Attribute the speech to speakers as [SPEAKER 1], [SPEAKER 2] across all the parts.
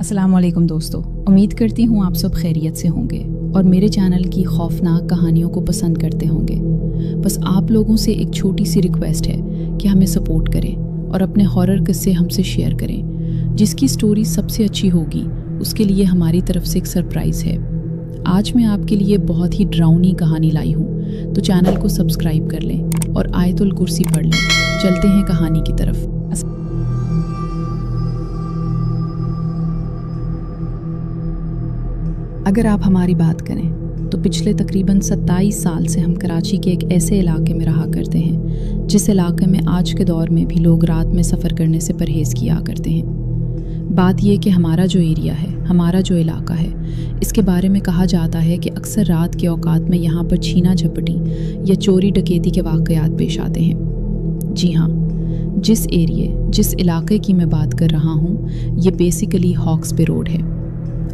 [SPEAKER 1] अस्सलाम वालेकुम दोस्तों, उम्मीद करती हूँ आप सब खैरियत से होंगे और मेरे चैनल की खौफनाक कहानियों को पसंद करते होंगे। बस आप लोगों से एक छोटी सी रिक्वेस्ट है कि हमें सपोर्ट करें और अपने हॉरर किस्से हमसे शेयर करें। जिसकी स्टोरी सबसे अच्छी होगी उसके लिए हमारी तरफ से एक सरप्राइज़ है। आज मैं आपके लिए बहुत ही डरावनी कहानी लाई हूँ, तो चैनल को सब्सक्राइब कर लें और आयतुल कुर्सी पढ़ लें। चलते हैं कहानी की तरफ। अगर आप हमारी बात करें तो पिछले तकरीबन 27 साल से हम कराची के एक ऐसे इलाके में रहा करते हैं जिस इलाके में आज के दौर में भी लोग रात में सफ़र करने से परहेज़ किया करते हैं। बात यह कि हमारा जो एरिया है, हमारा जो इलाका है, इसके बारे में कहा जाता है कि अक्सर रात के औकात में यहाँ पर छीना झपटी या चोरी डकैती के वाक़यात पेश आते हैं। जी हाँ, जिस इलाके की मैं बात कर रहा हूँ ये बेसिकली हॉक्सबे रोड है।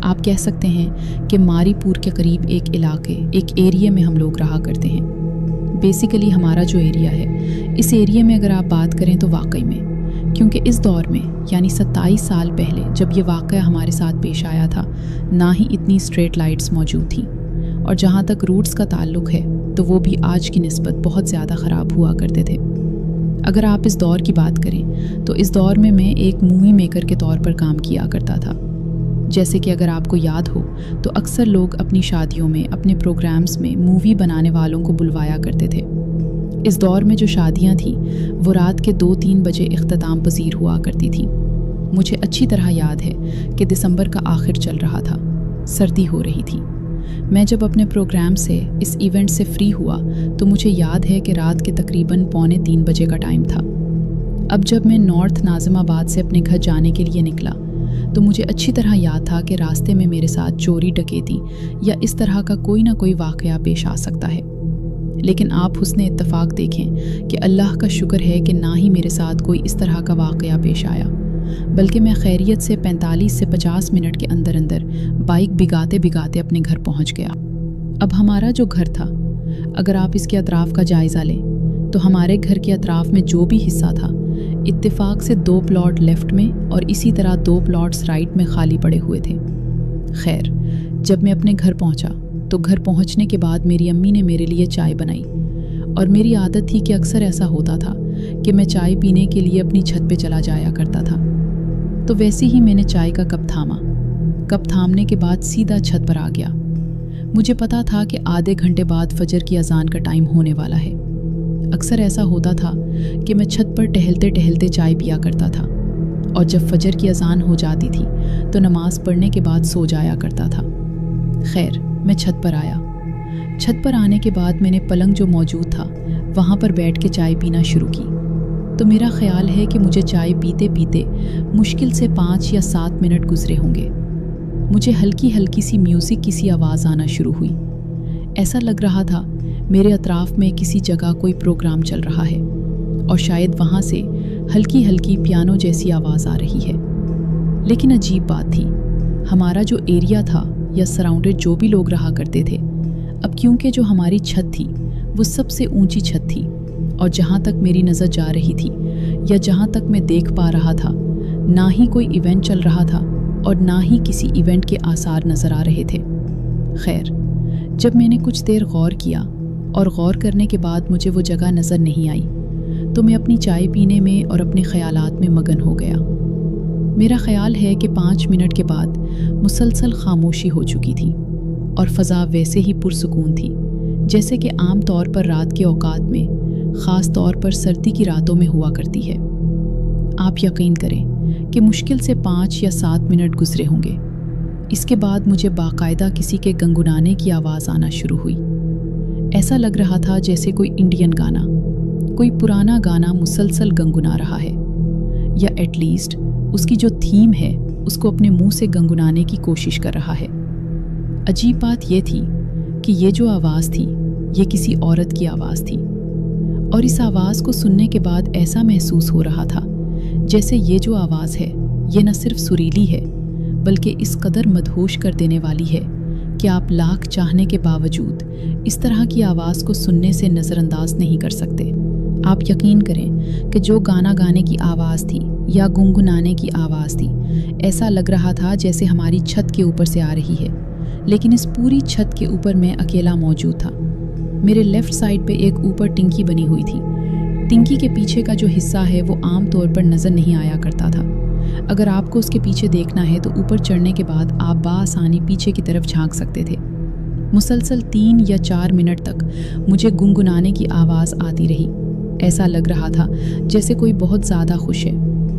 [SPEAKER 1] आप कह सकते हैं कि मारीपुर के करीब एक एरिया में हम लोग रहा करते हैं। बेसिकली हमारा जो एरिया है, इस एरिया में अगर आप बात करें तो वाकई में, क्योंकि इस दौर में यानी 27 साल पहले जब ये वाक़या हमारे साथ पेश आया था, ना ही इतनी स्ट्रीट लाइट्स मौजूद थी और जहाँ तक रूट्स का ताल्लुक है तो वो भी आज की निस्बत बहुत ज़्यादा ख़राब हुआ करते थे। अगर आप इस दौर की बात करें तो इस दौर में मैं एक मूवी मेकर के तौर पर काम किया करता था। जैसे कि अगर आपको याद हो तो अक्सर लोग अपनी शादियों में, अपने प्रोग्राम्स में मूवी बनाने वालों को बुलवाया करते थे। इस दौर में जो शादियां थीं वो रात के 2-3 बजे इख्तिताम पजीर हुआ करती थी। मुझे अच्छी तरह याद है कि दिसंबर का आखिर चल रहा था, सर्दी हो रही थी। मैं जब अपने प्रोग्राम से, इस इवेंट से फ्री हुआ तो मुझे याद है कि रात के तकरीबन 2:45 बजे का टाइम था। अब जब मैं नॉर्थ नाजिमाबाद से अपने घर जाने के लिए निकला तो मुझे अच्छी तरह याद था कि रास्ते में मेरे साथ चोरी डकैती या इस तरह का कोई ना कोई वाक़या पेश आ सकता है। लेकिन आप हुस्ने इत्तफाक देखें कि अल्लाह का शुक्र है कि ना ही मेरे साथ कोई इस तरह का वाक़या पेश आया, बल्कि मैं खैरियत से 45 से 50 मिनट के अंदर अंदर बाइक भिगाते भिगाते अपने घर पहुंच गया। अब हमारा जो घर था, अगर आप इसके अतराफ़ का जायज़ा लें तो हमारे घर के अतराफ़ में जो भी हिस्सा था, इत्तेफाक से 2 प्लॉट लेफ़्ट में और इसी तरह 2 प्लॉट्स राइट में खाली पड़े हुए थे। खैर, जब मैं अपने घर पहुंचा तो घर पहुंचने के बाद मेरी अम्मी ने मेरे लिए चाय बनाई और मेरी आदत थी कि अक्सर ऐसा होता था कि मैं चाय पीने के लिए अपनी छत पे चला जाया करता था। तो वैसे ही मैंने चाय का कप थामा। कप थामने के बाद सीधा छत पर आ गया। मुझे पता था कि आधे घंटे बाद फजर की अजान का टाइम होने वाला है। अक्सर ऐसा होता था कि मैं छत पर टहलते टहलते चाय पिया करता था और जब फजर की अजान हो जाती थी तो नमाज पढ़ने के बाद सो जाया करता था। खैर, मैं छत पर आया। छत पर आने के बाद मैंने पलंग जो मौजूद था वहाँ पर बैठ के चाय पीना शुरू की। तो मेरा ख्याल है कि मुझे चाय पीते पीते मुश्किल से 5 या 7 मिनट गुजरे होंगे। मुझे हल्की हल्की सी म्यूज़िक की सी आवाज़ आना शुरू हुई। ऐसा लग रहा था मेरे अतराफ़ में किसी जगह कोई प्रोग्राम चल रहा है और शायद वहाँ से हल्की हल्की पियानो जैसी आवाज़ आ रही है। लेकिन अजीब बात थी, हमारा जो एरिया था या सराउंडेड जो भी लोग रहा करते थे, अब क्योंकि जो हमारी छत थी वो सबसे ऊंची छत थी और जहाँ तक मेरी नज़र जा रही थी या जहाँ तक मैं देख पा रहा था, ना ही कोई इवेंट चल रहा था और ना ही किसी इवेंट के आसार नज़र आ रहे थे। खैर, जब मैंने कुछ देर गौर किया और गौर करने के बाद मुझे वो जगह नज़र नहीं आई तो मैं अपनी चाय पीने में और अपने ख़यालात में मगन हो गया। मेरा ख़याल है कि 5 मिनट के बाद मुसलसल खामोशी हो चुकी थी और फ़ज़ा वैसे ही पुरसुकून थी जैसे कि आम तौर पर रात के औकात में, ख़ास तौर पर सर्दी की रातों में हुआ करती है। आप यकीन करें कि मुश्किल से 5 या 7 मिनट गुजरे होंगे। इसके बाद मुझे बाकायदा किसी के गनगुनाने की आवाज़ आना शुरू हुई। ऐसा लग रहा था जैसे कोई इंडियन गाना, कोई पुराना गाना मुसलसल गनगुना रहा है, या एटलीस्ट उसकी जो थीम है उसको अपने मुंह से गनगुनाने की कोशिश कर रहा है। अजीब बात यह थी कि ये जो आवाज़ थी ये किसी औरत की आवाज़ थी और इस आवाज़ को सुनने के बाद ऐसा महसूस हो रहा था जैसे ये जो आवाज़ है ये न सिर्फ सुरीली है बल्कि इस कदर मदहोश कर देने वाली है कि आप लाख चाहने के बावजूद इस तरह की आवाज़ को सुनने से नज़रअंदाज नहीं कर सकते। आप यकीन करें कि जो गाना गाने की आवाज़ थी या गुनगुनाने की आवाज़ थी, ऐसा लग रहा था जैसे हमारी छत के ऊपर से आ रही है, लेकिन इस पूरी छत के ऊपर मैं अकेला मौजूद था। मेरे लेफ़्ट साइड पे एक ऊपर टिंकी बनी हुई थी। टिंकी के पीछे का जो हिस्सा है वो आम तौर पर नज़र नहीं आया करता था। अगर आपको उसके पीछे देखना है तो ऊपर चढ़ने के बाद आप बाआसानी पीछे की तरफ झांक सकते थे। मुसलसल 3 या 4 मिनट तक मुझे गुनगुनाने की आवाज़ आती रही। ऐसा लग रहा था जैसे कोई बहुत ज़्यादा खुश है,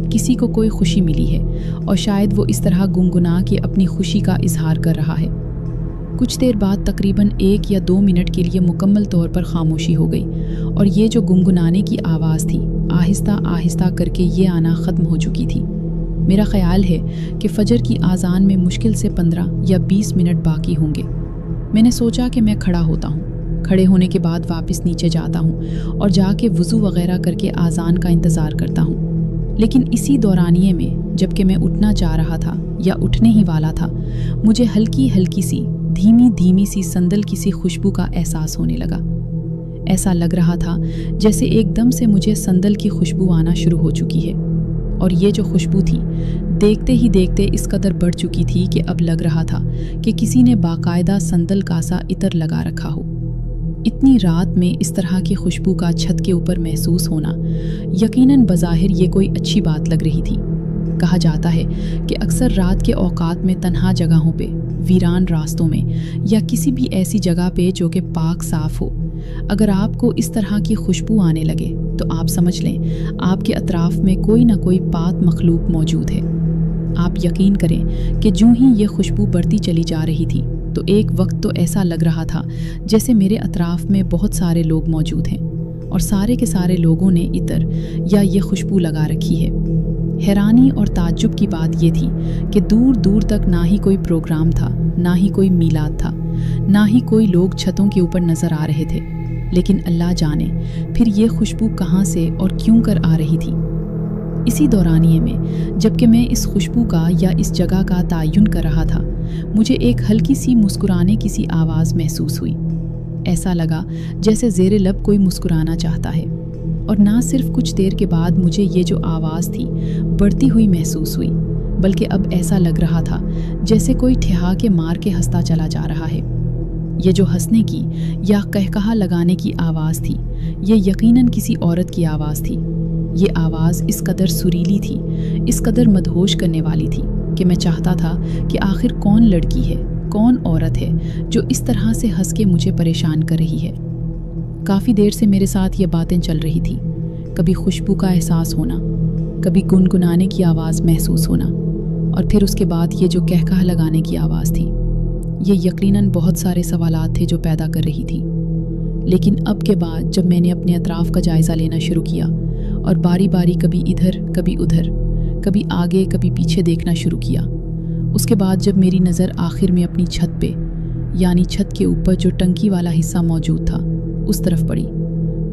[SPEAKER 1] किसी को कोई खुशी मिली है और शायद वो इस तरह गुनगुना के अपनी खुशी का इजहार कर रहा है। कुछ देर बाद तकरीबन 1 या 2 मिनट के लिए मुकम्मल तौर पर खामोशी हो गई और ये जो गुनगुनाने की आवाज़ थी आहिस्ता आहिस्ता करके ये आना ख़त्म हो चुकी थी। मेरा ख़्याल है कि फ़जर की आज़ान में मुश्किल से 15 या 20 मिनट बाकी होंगे। मैंने सोचा कि मैं खड़ा होता हूँ। खड़े होने के बाद वापस नीचे जाता हूँ और जाके वज़ू वग़ैरह करके आज़ान का इंतज़ार करता हूँ। लेकिन इसी दौरानिए में जबकि मैं उठना चाह रहा था या उठने ही वाला था, मुझे हल्की हल्की सी धीमी धीमी सी संदल की सी खुशबू का एहसास होने लगा। ऐसा लग रहा था जैसे एकदम से मुझे संदल की खुशबू आना शुरू हो चुकी है और ये जो खुशबू थी देखते ही देखते इस कदर बढ़ चुकी थी कि अब लग रहा था कि किसी ने बाकायदा संदल का सा इतर लगा रखा हो। इतनी रात में इस तरह की खुशबू का छत के ऊपर महसूस होना यकीनन बज़ाहिर ये कोई अच्छी बात लग रही थी। कहा जाता है कि अक्सर रात के औकात में तन्हा जगहों पे, वीरान रास्तों में या किसी भी ऐसी जगह पे जो कि पाक साफ हो, अगर आपको इस तरह की खुशबू आने लगे तो आप समझ लें आपके अतराफ में कोई ना कोई पाक मखलूक मौजूद है। आप यकीन करें कि जो ही ये खुशबू बढ़ती चली जा रही थी तो एक वक्त तो ऐसा लग रहा था जैसे मेरे अतराफ में बहुत सारे लोग मौजूद हैं और सारे के सारे लोगों ने इतर या ये खुशबू लगा रखी है। हैरानी और ताज्जुब की बात ये थी कि दूर दूर तक ना ही कोई प्रोग्राम था, ना ही कोई मीलाद था, ना ही कोई लोग छतों के ऊपर नज़र आ रहे थे। लेकिन अल्लाह जाने फिर ये खुशबू कहाँ से और क्यों कर आ रही थी। इसी दौरानिए में जबकि मैं इस खुशबू का या इस जगह का तायुन कर रहा था, मुझे एक हल्की सी मुस्कुराने की सी आवाज़ महसूस हुई। ऐसा लगा जैसे ज़ेरे लब कोई मुस्कुराना चाहता है। और ना सिर्फ कुछ देर के बाद मुझे ये जो आवाज़ थी बढ़ती हुई महसूस हुई, बल्कि अब ऐसा लग रहा था जैसे कोई ठहा के मार के हंसता चला जा रहा है। ये जो हंसने की या कहकहा लगाने की आवाज़ थी, ये यकीनन किसी औरत की आवाज़ थी। ये आवाज़ इस कदर सुरीली थी, इस कदर मदहोश करने वाली थी कि मैं चाहता था कि आखिर कौन लड़की है, कौन औरत है जो इस तरह से हंस के मुझे परेशान कर रही है। काफ़ी देर से मेरे साथ ये बातें चल रही थी, कभी खुशबू का एहसास होना, कभी गुनगुनाने की आवाज़ महसूस होना और फिर उसके बाद ये जो कहकहा लगाने की आवाज़ थी। ये यकीनन बहुत सारे सवालात थे जो पैदा कर रही थी। लेकिन अब के बाद जब मैंने अपने अतराफ़ का जायज़ा लेना शुरू किया और बारी बारी कभी इधर कभी उधर, कभी आगे कभी पीछे देखना शुरू किया, उसके बाद जब मेरी नज़र आखिर में अपनी छत पे यानी छत के ऊपर जो टंकी वाला हिस्सा मौजूद था उस तरफ पड़ी,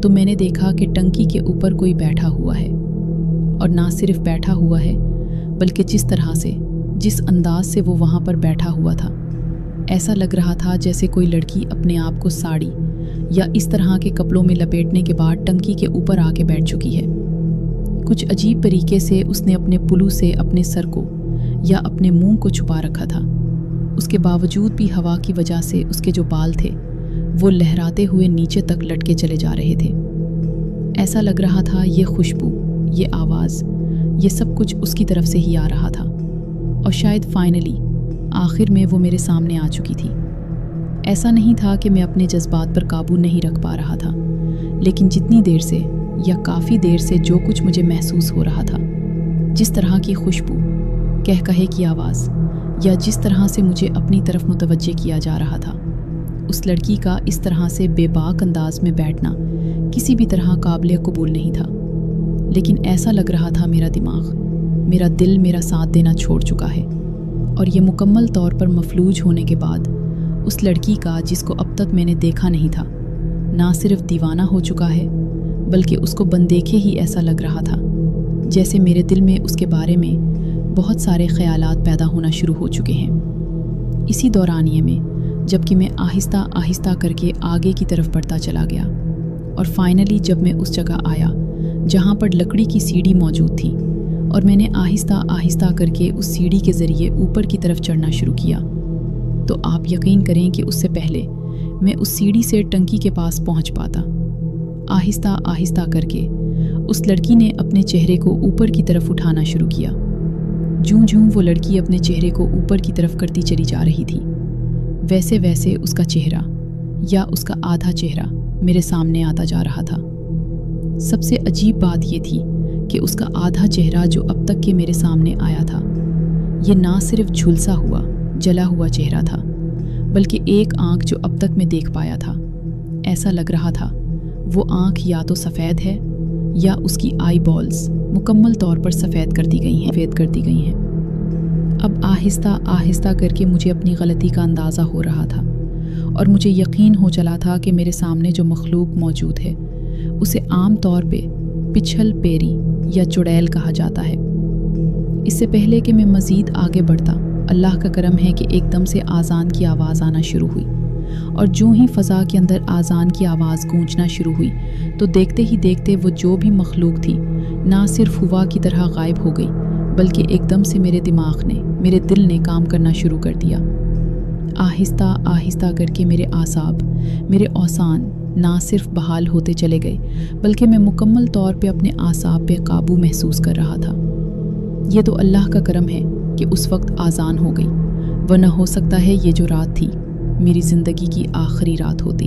[SPEAKER 1] तो मैंने देखा कि टंकी के ऊपर कोई बैठा हुआ है। और ना सिर्फ बैठा हुआ है बल्कि जिस तरह से, जिस अंदाज से वो वहाँ पर बैठा हुआ था, ऐसा लग रहा था जैसे कोई लड़की अपने आप को साड़ी या इस तरह के कपड़ों में लपेटने के बाद टंकी के ऊपर आके बैठ चुकी है। कुछ अजीब तरीके से उसने अपने पुलू से अपने सर को या अपने मुंह को छुपा रखा था। उसके बावजूद भी हवा की वजह से उसके जो बाल थे वो लहराते हुए नीचे तक लटके चले जा रहे थे। ऐसा लग रहा था ये खुशबू, ये आवाज़, ये सब कुछ उसकी तरफ से ही आ रहा था और शायद फाइनली आखिर में वो मेरे सामने आ चुकी थी। ऐसा नहीं था कि मैं अपने जज्बात पर काबू नहीं रख पा रहा था, लेकिन जितनी देर से या काफ़ी देर से जो कुछ मुझे महसूस हो रहा था, जिस तरह की खुशबू, कहकहे की आवाज़ या जिस तरह से मुझे अपनी तरफ मुतवज्जे किया जा रहा था, उस लड़की का इस तरह से बेबाक अंदाज में बैठना किसी भी तरह काबिल कबूल नहीं था। लेकिन ऐसा लग रहा था मेरा दिमाग, मेरा दिल मेरा साथ देना छोड़ चुका है और ये मुकम्मल तौर पर मफलूज होने के बाद उस लड़की का, जिसको अब तक मैंने देखा नहीं था, ना सिर्फ दीवाना हो चुका है बल्कि उसको बंदेखे ही ऐसा लग रहा था जैसे मेरे दिल में उसके बारे में बहुत सारे ख्यालात पैदा होना शुरू हो चुके हैं। इसी दौरानिए में जबकि मैं आहिस्ता आहिस्ता करके आगे की तरफ बढ़ता चला गया, और फाइनली जब मैं उस जगह आया जहाँ पर लकड़ी की सीढ़ी मौजूद थी और मैंने आहिस्ता आहिस्ता करके उस सीढ़ी के ज़रिए ऊपर की तरफ चढ़ना शुरू किया, तो आप यकीन करें कि उससे पहले मैं उस सीढ़ी से टंकी के पास पहुँच पाता। आहिस्ता आहिस्ता करके उस लड़की ने अपने चेहरे को ऊपर की तरफ उठाना शुरू किया। जूं-जूं वो लड़की अपने चेहरे को ऊपर की तरफ करती चली जा रही थी, वैसे वैसे उसका चेहरा या उसका आधा चेहरा मेरे सामने आता जा रहा था। सबसे अजीब बात ये थी कि उसका आधा चेहरा जो अब तक के मेरे सामने आया था, ये ना सिर्फ झुलसा हुआ जला हुआ चेहरा था, बल्कि एक आँख जो अब तक मैं देख पाया था, ऐसा लग रहा था वो आँख या तो सफ़ेद है या उसकी आई बॉल्स मुकम्मल तौर पर सफ़ेद कर दी गई हैं। अब आहिस्ता आहिस्ता करके मुझे अपनी गलती का अंदाज़ा हो रहा था और मुझे यकीन हो चला था कि मेरे सामने जो मखलूक मौजूद है उसे आम तौर पे पिछल पेरी या चुड़ैल कहा जाता है। इससे पहले कि मैं मज़ीद आगे बढ़ता, अल्लाह का करम है कि एकदम से आज़ान की आवाज़ आना शुरू हुई और जो ही फ़ज़ा के अंदर आज़ान की आवाज़ गूंजना शुरू हुई तो देखते ही देखते वो जो भी मखलूक थी ना सिर्फ हुआ की तरह गायब हो गई, बल्कि एकदम से मेरे दिमाग ने, मेरे दिल ने काम करना शुरू कर दिया। आहिस्ता आहिस्ता करके मेरे आसाब, मेरे औसान ना सिर्फ बहाल होते चले गए, बल्कि मैं मुकम्मल तौर पे अपने आसाब पे काबू महसूस कर रहा था। ये तो अल्लाह का करम है कि उस वक्त आज़ान हो गई, वरना हो सकता है ये जो रात थी मेरी ज़िंदगी की आखिरी रात होती।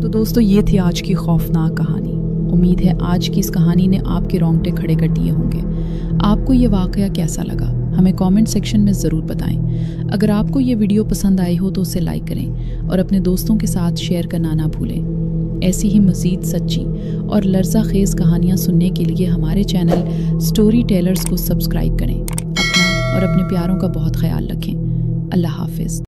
[SPEAKER 1] तो दोस्तों, ये थी आज की खौफनाक कहानी। उम्मीद है आज की इस कहानी ने आपके रोंगटे खड़े कर दिए होंगे। आपको ये वाक़या कैसा लगा हमें कमेंट सेक्शन में ज़रूर बताएं। अगर आपको ये वीडियो पसंद आई हो तो उसे लाइक करें और अपने दोस्तों के साथ शेयर करना ना भूलें। ऐसी ही मज़ीद सच्ची और लर्ज़ा खेज़ कहानियाँ सुनने के लिए हमारे चैनल स्टोरी टेलर्स को सब्सक्राइब करें। अपना और अपने प्यारों का बहुत ख्याल रखें। अल्लाह हाफ़िज़।